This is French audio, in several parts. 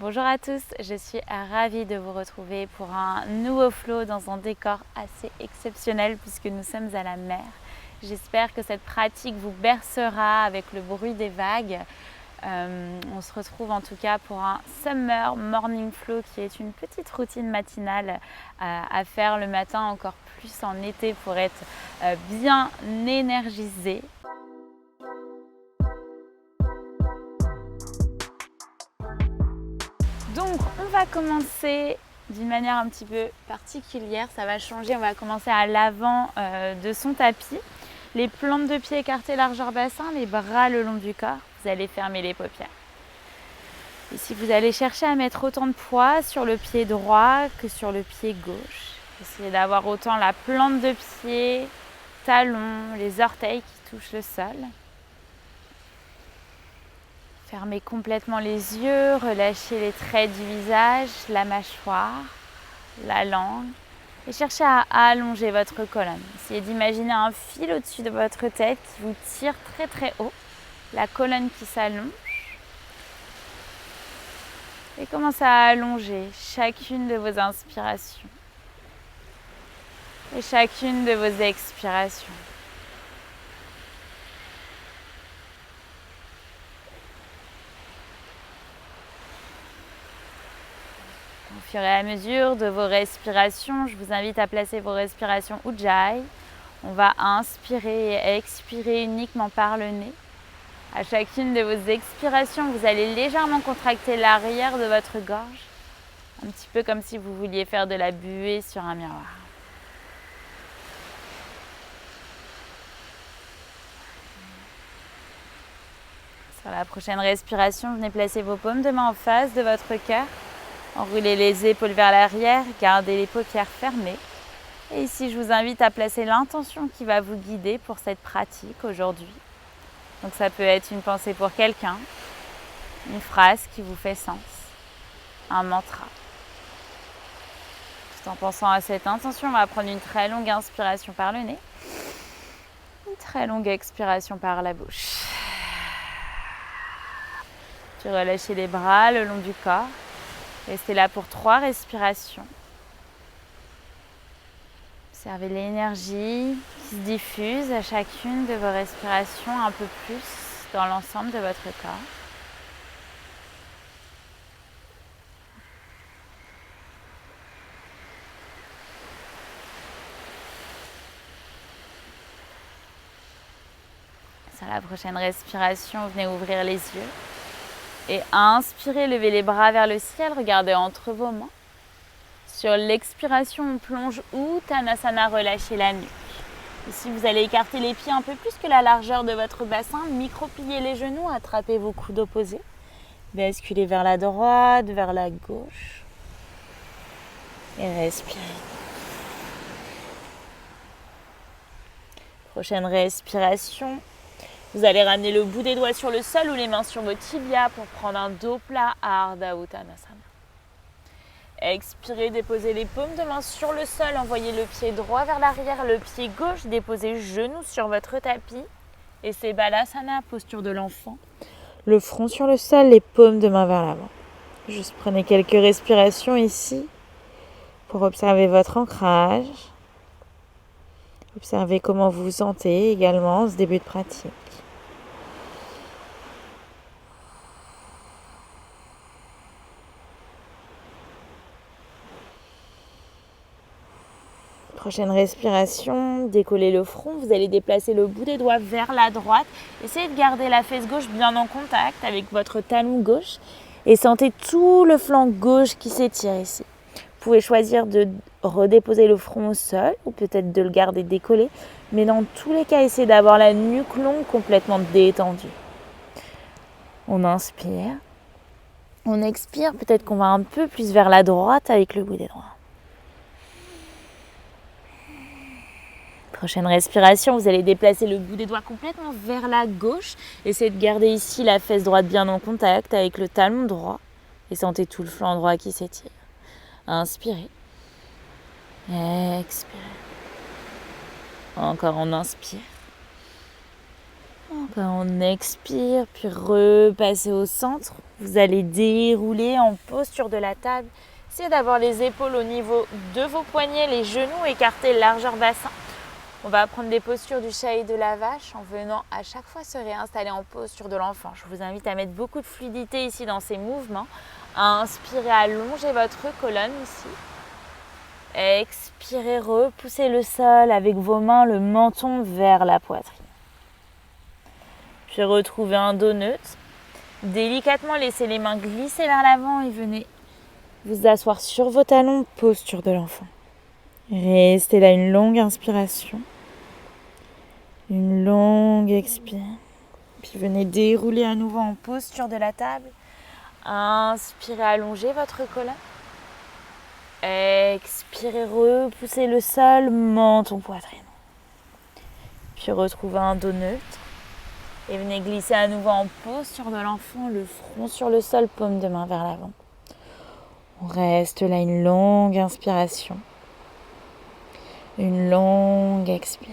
Bonjour à tous, je suis ravie de vous retrouver pour un nouveau flow dans un décor assez exceptionnel puisque nous sommes à la mer. J'espère que cette pratique vous bercera avec le bruit des vagues. On se retrouve en tout cas pour un Summer Morning Flow qui est une petite routine matinale à faire le matin, encore plus en été pour être bien énergisé. Donc on va commencer d'une manière un petit peu particulière, ça va changer, on va commencer à l'avant de son tapis. Les plantes de pied écartées largeur bassin, les bras le long du corps, vous allez fermer les paupières. Ici vous allez chercher à mettre autant de poids sur le pied droit que sur le pied gauche. Essayez d'avoir autant la plante de pied, talons, les orteils qui touchent le sol. Fermez complètement les yeux, relâchez les traits du visage, la mâchoire, la langue et cherchez à allonger votre colonne. Essayez d'imaginer un fil au-dessus de votre tête qui vous tire très très haut, la colonne qui s'allonge. Et commencez à allonger chacune de vos inspirations et chacune de vos expirations. Au fur et à mesure de vos respirations, je vous invite à placer vos respirations Ujjayi. On va inspirer et expirer uniquement par le nez. À chacune de vos expirations, vous allez légèrement contracter l'arrière de votre gorge, un petit peu comme si vous vouliez faire de la buée sur un miroir. Sur la prochaine respiration, venez placer vos paumes de main en face de votre cœur. Enroulez les épaules vers l'arrière, gardez les paupières fermées. Et ici, je vous invite à placer l'intention qui va vous guider pour cette pratique aujourd'hui. Donc ça peut être une pensée pour quelqu'un, une phrase qui vous fait sens, un mantra. Tout en pensant à cette intention, on va prendre une très longue inspiration par le nez, une très longue expiration par la bouche. Puis relâchez les bras le long du corps. Restez là pour 3 respirations. Observez l'énergie qui se diffuse à chacune de vos respirations un peu plus dans l'ensemble de votre corps. Sur la prochaine respiration, venez ouvrir les yeux. Et inspirez, levez les bras vers le ciel, regardez entre vos mains. Sur l'expiration, on plonge Uttanasana, relâchez la nuque. Ici, vous allez écarter les pieds un peu plus que la largeur de votre bassin, micro-pliez les genoux, attrapez vos coudes opposés. Basculez vers la droite, vers la gauche. Et respirez. Prochaine respiration. Vous allez ramener le bout des doigts sur le sol ou les mains sur vos tibias pour prendre un dos plat à Ardha Uttanasana. Expirez, déposez les paumes de main sur le sol, envoyez le pied droit vers l'arrière, le pied gauche, déposez genou sur votre tapis. Et c'est Balasana, posture de l'enfant. Le front sur le sol, les paumes de main vers l'avant. Juste prenez quelques respirations ici pour observer votre ancrage. Observez comment vous vous sentez également en ce début de pratique. Prochaine respiration, décollez le front, vous allez déplacer le bout des doigts vers la droite. Essayez de garder la fesse gauche bien en contact avec votre talon gauche et sentez tout le flanc gauche qui s'étire ici. Vous pouvez choisir de redéposer le front au sol ou peut-être de le garder décollé, mais dans tous les cas, essayez d'avoir la nuque longue complètement détendue. On inspire, on expire, peut-être qu'on va un peu plus vers la droite avec le bout des doigts. Prochaine respiration, vous allez déplacer le bout des doigts complètement vers la gauche. Essayez de garder ici la fesse droite bien en contact avec le talon droit. Et sentez tout le flanc droit qui s'étire. Inspirez. Expirez. Encore on inspire. On expire, puis repassez au centre. Vous allez dérouler en posture de la table. Essayez d'avoir les épaules au niveau de vos poignets, les genoux écartés, largeur bassin. On va prendre les postures du chat et de la vache en venant à chaque fois se réinstaller en posture de l'enfant. Je vous invite à mettre beaucoup de fluidité ici dans ces mouvements. Inspirez, allongez votre colonne ici. Expirez, repoussez le sol avec vos mains, le menton vers la poitrine. Puis retrouvez un dos neutre. Délicatement, laissez les mains glisser vers l'avant et venez vous asseoir sur vos talons, posture de l'enfant. Restez là une longue inspiration. Une longue expire. Puis venez dérouler à nouveau en posture de la table. Inspirez, allongez votre colonne. Expirez, repoussez le sol, menton, poitrine. Puis retrouvez un dos neutre. Et venez glisser à nouveau en posture de l'enfant, le front sur le sol, paume de main vers l'avant. On reste là une longue inspiration. Une longue expire.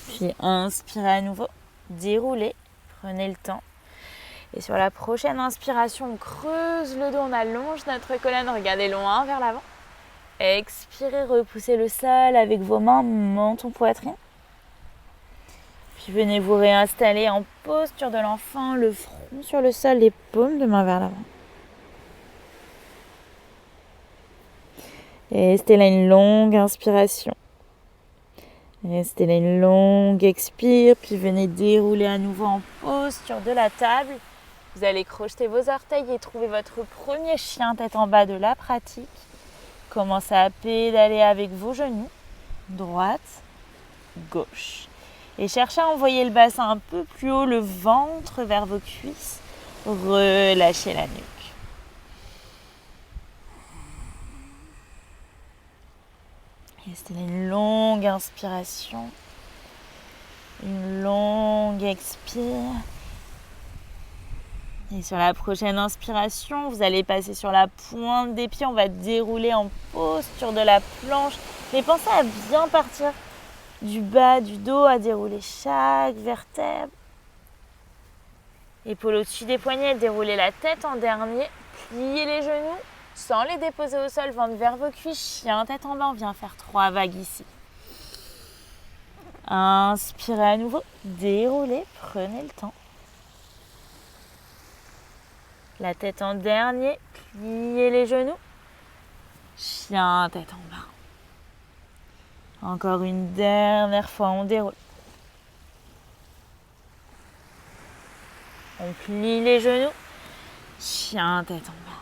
Puis inspirez à nouveau, déroulez, prenez le temps. Et sur la prochaine inspiration, on creuse le dos, on allonge notre colonne, regardez loin vers l'avant. Expirez, repoussez le sol avec vos mains, menton, poitrine. Puis venez vous réinstaller en posture de l'enfant, le front sur le sol, les paumes de main vers l'avant. Et restez là une longue inspiration. Restez là une longue expire, puis venez dérouler à nouveau en posture de la table. Vous allez crocheter vos orteils et trouver votre premier chien tête en bas de la pratique. Commencez à pédaler avec vos genoux, droite, gauche. Et cherchez à envoyer le bassin un peu plus haut, le ventre vers vos cuisses. Relâchez la nuque. Restez là une longue inspiration. Une longue expire. Et sur la prochaine inspiration, vous allez passer sur la pointe des pieds. On va dérouler en posture de la planche. Mais pensez à bien partir du bas du dos, à dérouler chaque vertèbre. Épaule au-dessus des poignets, déroulez la tête en dernier. Pliez les genoux sans les déposer au sol, ventre vers vos cuisses. Chien tête en bas, on vient faire 3 vagues ici. Inspirez à nouveau, déroulez, prenez le temps. La tête en dernier, pliez les genoux. Chien tête en bas. Encore une dernière fois, on déroule. On plie les genoux. Chien tête en bas.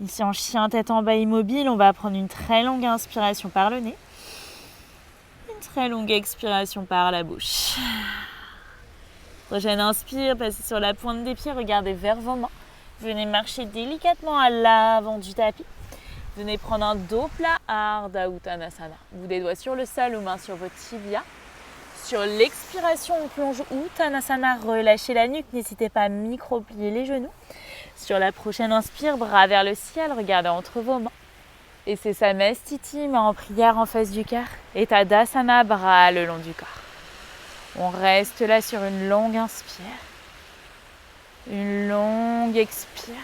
Ici en chien tête en bas immobile, on va prendre une très longue inspiration par le nez. Une très longue expiration par la bouche. Prochaine inspire, passez sur la pointe des pieds, regardez vers vos mains. Venez marcher délicatement à l'avant du tapis. Venez prendre un dos plat, Ardha Uttanasana. Bout des doigts sur le sol ou mains sur vos tibias. Sur l'expiration, on plonge Uttanasana, relâchez la nuque, n'hésitez pas à micro-plier les genoux. Sur la prochaine inspire, bras vers le ciel, regardez entre vos mains. Et c'est Samastiti, main en prière en face du cœur. Et Tadasana, bras le long du corps. On reste là sur une longue inspire. Une longue expire.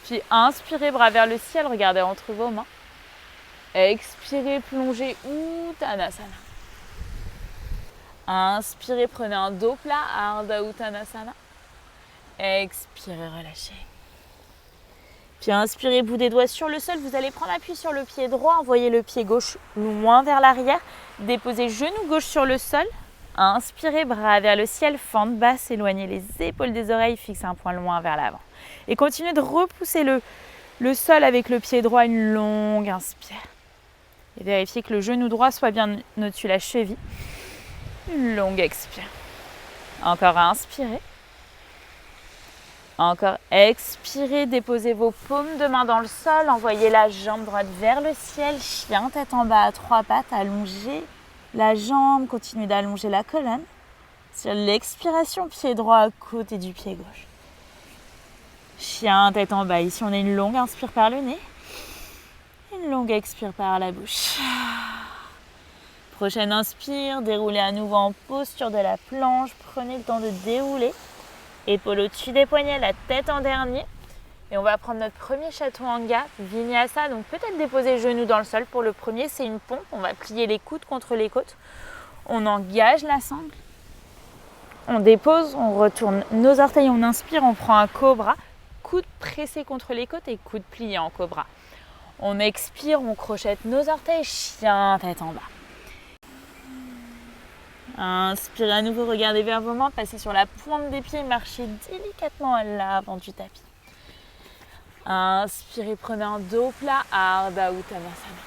Puis inspirez, bras vers le ciel, regardez entre vos mains. Expirez, plongez Uttanasana. Inspirez, prenez un dos plat, Ardha Uttanasana. Expirez, relâchez. Puis inspirez, bout des doigts sur le sol. Vous allez prendre appui sur le pied droit, envoyez le pied gauche loin vers l'arrière. Déposez genou gauche sur le sol. Inspirez, bras vers le ciel, fente basse, éloignez les épaules des oreilles, fixez un point loin vers l'avant. Et continuez de repousser le sol avec le pied droit, une longue inspire. Et vérifiez que le genou droit soit bien au-dessus de la cheville. Une longue expire. Encore inspirez. Encore expirez, déposez vos paumes de main dans le sol, envoyez la jambe droite vers le ciel, chien tête en bas à 3 pattes, allongez la jambe, continuez d'allonger la colonne. Sur l'expiration, pied droit à côté du pied gauche. Chien tête en bas, ici on a une longue inspire par le nez, une longue expire par la bouche. Prochaine inspire, déroulez à nouveau en posture de la planche. Prenez le temps de dérouler. Épaules au-dessus des poignets, la tête en dernier. Et on va prendre notre premier chaturanga, vinyasa. Donc peut-être déposer les genoux dans le sol. Pour le premier, c'est une pompe. On va plier les coudes contre les côtes. On engage la sangle. On dépose, on retourne nos orteils, on inspire, on prend un cobra. Coudes pressés contre les côtes et coudes pliés en cobra. On expire, on crochette nos orteils, chien, tête en bas. Inspirez à nouveau, regardez vers vos mains, passez sur la pointe des pieds, marchez délicatement à l'avant du tapis. Inspirez, prenez un dos plat, Ardha Uttanasana.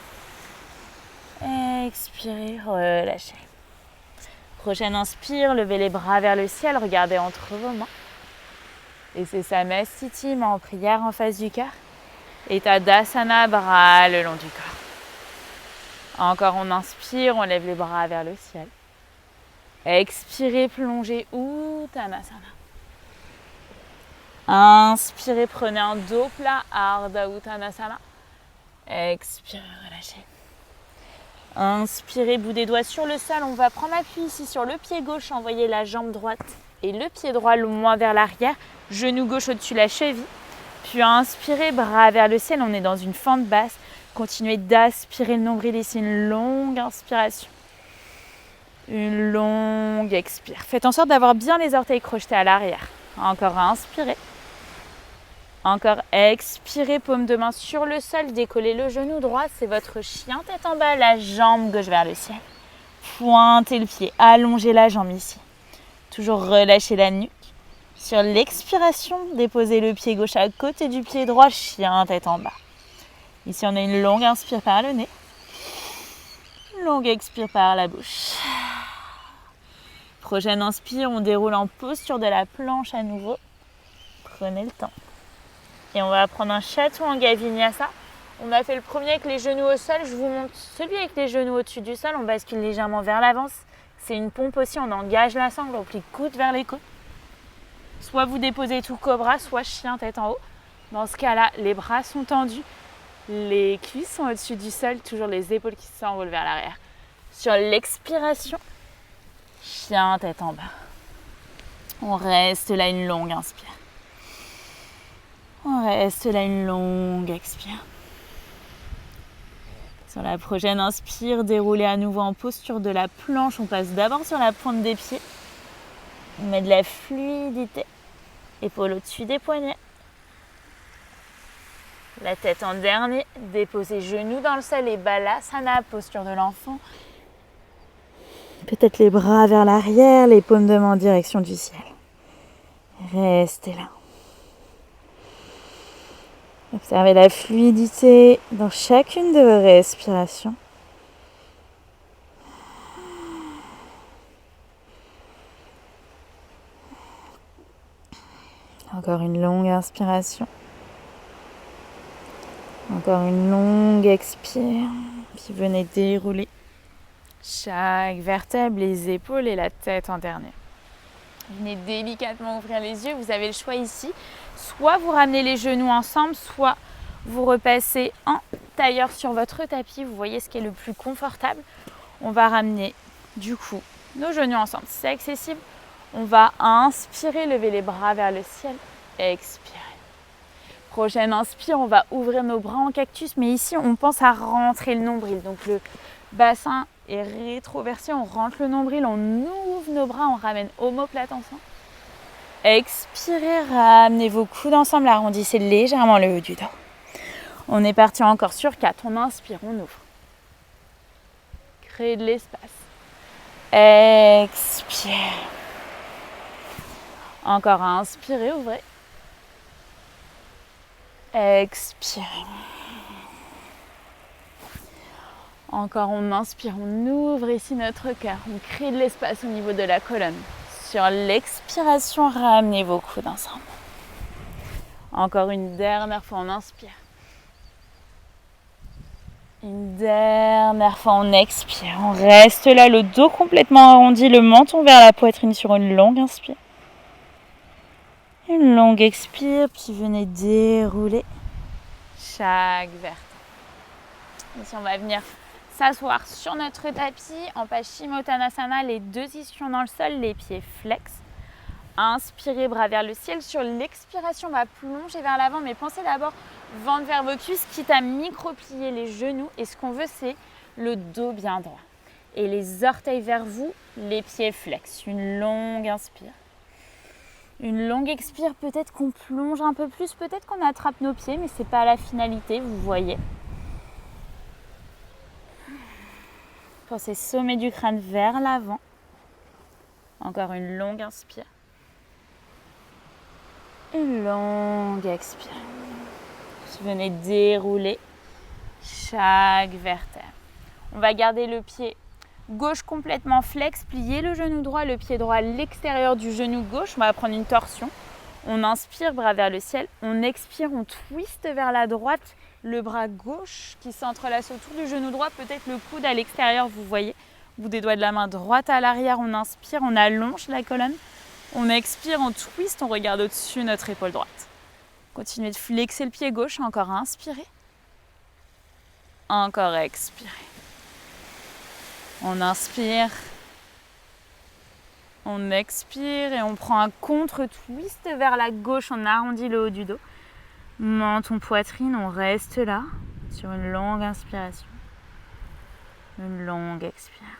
Expirez, relâchez. Prochaine inspire, levez les bras vers le ciel, regardez entre vos mains. Et c'est Samastiti, main en prière en face du cœur. Et Tadasana, bras le long du corps. Encore on inspire, on lève les bras vers le ciel. Expirez, plongez, Uttanasana. Inspirez, prenez un dos plat, Ardha Uttanasana. Expirez, relâchez. Inspirez, bout des doigts sur le sol. On va prendre appui ici sur le pied gauche, envoyer la jambe droite et le pied droit le moins vers l'arrière. Genou gauche au-dessus de la cheville. Puis inspirez, bras vers le ciel. On est dans une fente basse. Continuez d'aspirer le nombril ici. Une longue inspiration. Une longue expire. Faites en sorte d'avoir bien les orteils crochetés à l'arrière. Encore inspirez. Encore expirez, paume de main sur le sol, décollez le genou droit, c'est votre chien tête en bas, la jambe gauche vers le ciel. Pointez le pied, allongez la jambe ici. Toujours relâchez la nuque. Sur l'expiration, déposez le pied gauche à côté du pied droit, chien tête en bas. Ici, on a une longue inspire par le nez. Une longue expire par la bouche. Prochaine inspire, on déroule en posture de la planche à nouveau. Prenez le temps. Et on va prendre un chaturanga vinyasa. On a fait le premier avec les genoux au sol. Je vous montre celui avec les genoux au-dessus du sol. On bascule légèrement vers l'avant. C'est une pompe aussi. On engage la sangle. On plie coude vers les côtes. Soit vous déposez tout cobra, soit chien tête en haut. Dans ce cas-là, les bras sont tendus. Les cuisses sont au-dessus du sol. Toujours les épaules qui s'enroulent vers l'arrière. Sur l'expiration, chien tête en bas. On reste là une longue inspire. On reste là une longue expire. Sur la prochaine inspire, déroulez à nouveau en posture de la planche. On passe d'abord sur la pointe des pieds. On met de la fluidité. Épaules au-dessus des poignets. La tête en dernier. Déposez genoux dans le sol et balasana, posture de l'enfant. Peut-être les bras vers l'arrière, les paumes de main en direction du ciel. Restez là. Observez la fluidité dans chacune de vos respirations. Encore une longue inspiration. Encore une longue expire. Puis venez dérouler chaque vertèbre, les épaules et la tête en dernier. Venez délicatement ouvrir les yeux. Vous avez le choix ici. Soit vous ramenez les genoux ensemble, soit vous repassez en tailleur sur votre tapis. Vous voyez ce qui est le plus confortable. On va ramener du coup nos genoux ensemble. Si c'est accessible, on va inspirer, lever les bras vers le ciel. Expirer. Prochaine inspire, on va ouvrir nos bras en cactus. Mais ici, on pense à rentrer le nombril. Donc le bassin est rétroversé. On rentre le nombril, on ouvre nos bras, on ramène omoplate ensemble. Expirez, ramenez vos coudes ensemble, arrondissez légèrement le haut du dos. On est parti encore sur 4. On inspire, on ouvre. Créez de l'espace. Expire. Encore à inspirer, ouvrez. Expirez. Encore on inspire, on ouvre ici notre cœur. On crée de l'espace au niveau de la colonne. Sur l'expiration, ramenez vos coudes ensemble. Encore une dernière fois, on inspire. Une dernière fois, on expire. On reste là, le dos complètement arrondi, le menton vers la poitrine sur une longue inspire. Une longue expire, puis venez dérouler chaque vertèbre. Ici, on va venir S'asseoir sur notre tapis en Paschimottanasana, les deux ischions dans le sol, les pieds flex. Inspirez, bras vers le ciel. Sur l'expiration, on va plonger vers l'avant, mais pensez d'abord ventre vers vos cuisses, quitte à micro-plier les genoux. Et ce qu'on veut, c'est le dos bien droit. Et les orteils vers vous, les pieds flex. Une longue inspire. Une longue expire, peut-être qu'on plonge un peu plus, peut-être qu'on attrape nos pieds, mais ce n'est pas la finalité, vous voyez. Pensez sommet du crâne vers l'avant. Encore une longue inspire. Une longue expire. Venez dérouler chaque vertèbre. On va garder le pied gauche complètement flex, plier le genou droit, le pied droit à l'extérieur du genou gauche. On va prendre une torsion. On inspire, bras vers le ciel. On expire, on twiste vers la droite. Le bras gauche qui s'entrelace autour du genou droit, peut-être le coude à l'extérieur, vous voyez. Bout des doigts de la main droite à l'arrière, on inspire, on allonge la colonne. On expire, on twist, on regarde au-dessus notre épaule droite. Continuez de flexer le pied gauche, encore inspirez. Encore expirez. On inspire. On expire et on prend un contre-twist vers la gauche, on arrondit le haut du dos. Menton, poitrine, on reste là sur une longue inspiration. Une longue expire.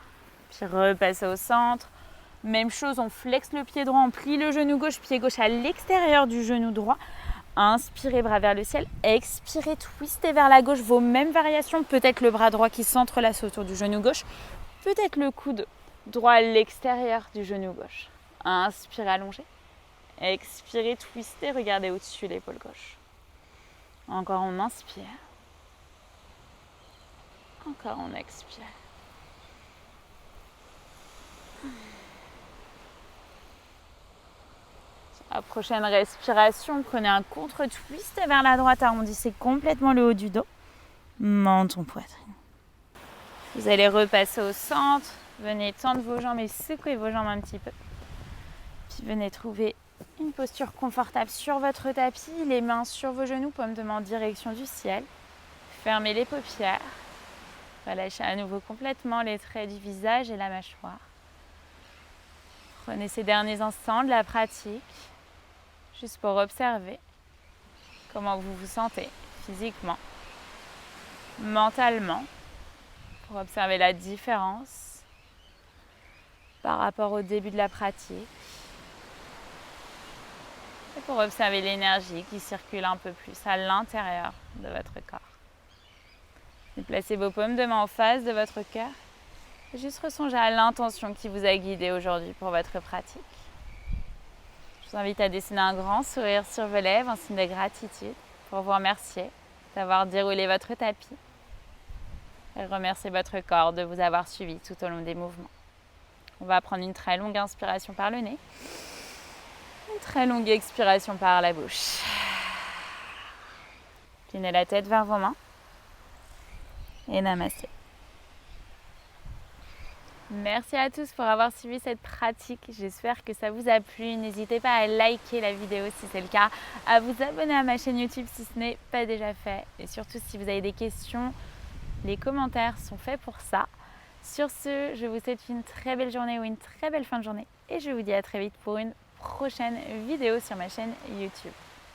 Puis repassez au centre. Même chose, on flexe le pied droit, on plie le genou gauche, pied gauche à l'extérieur du genou droit. Inspirez, bras vers le ciel. Expirez, twistez vers la gauche. Vos mêmes variations. Peut-être le bras droit qui s'entrelace autour du genou gauche. Peut-être le coude droit à l'extérieur du genou gauche. Inspirez, allongez. Expirez, twistez, regardez au-dessus l'épaule gauche. Encore on inspire. Encore on expire. Sur la prochaine respiration, prenez un contre-twist vers la droite, arrondissez complètement le haut du dos. Menton, poitrine. Vous allez repasser au centre. Venez tendre vos jambes et secouer vos jambes un petit peu. Puis venez trouver une posture confortable sur votre tapis, les mains sur vos genoux, paume de main en direction du ciel. Fermez les paupières. Relâchez à nouveau complètement les traits du visage et la mâchoire. Prenez ces derniers instants de la pratique, juste pour observer comment vous vous sentez physiquement, mentalement, pour observer la différence par rapport au début de la pratique. Et pour observer l'énergie qui circule un peu plus à l'intérieur de votre corps. Déplacez vos paumes de main en face de votre cœur. Et juste ressongez à l'intention qui vous a guidé aujourd'hui pour votre pratique. Je vous invite à dessiner un grand sourire sur vos lèvres, un signe de gratitude pour vous remercier d'avoir déroulé votre tapis. Et remercier votre corps de vous avoir suivi tout au long des mouvements. On va prendre une très longue inspiration par le nez. Une très longue expiration par la bouche. Inclinez la tête vers vos mains. Et namasté. Merci à tous pour avoir suivi cette pratique. J'espère que ça vous a plu. N'hésitez pas à liker la vidéo si c'est le cas, à vous abonner à ma chaîne YouTube si ce n'est pas déjà fait. Et surtout, si vous avez des questions, les commentaires sont faits pour ça. Sur ce, je vous souhaite une très belle journée ou une très belle fin de journée. Et je vous dis à très vite pour une prochaine vidéo sur ma chaîne YouTube.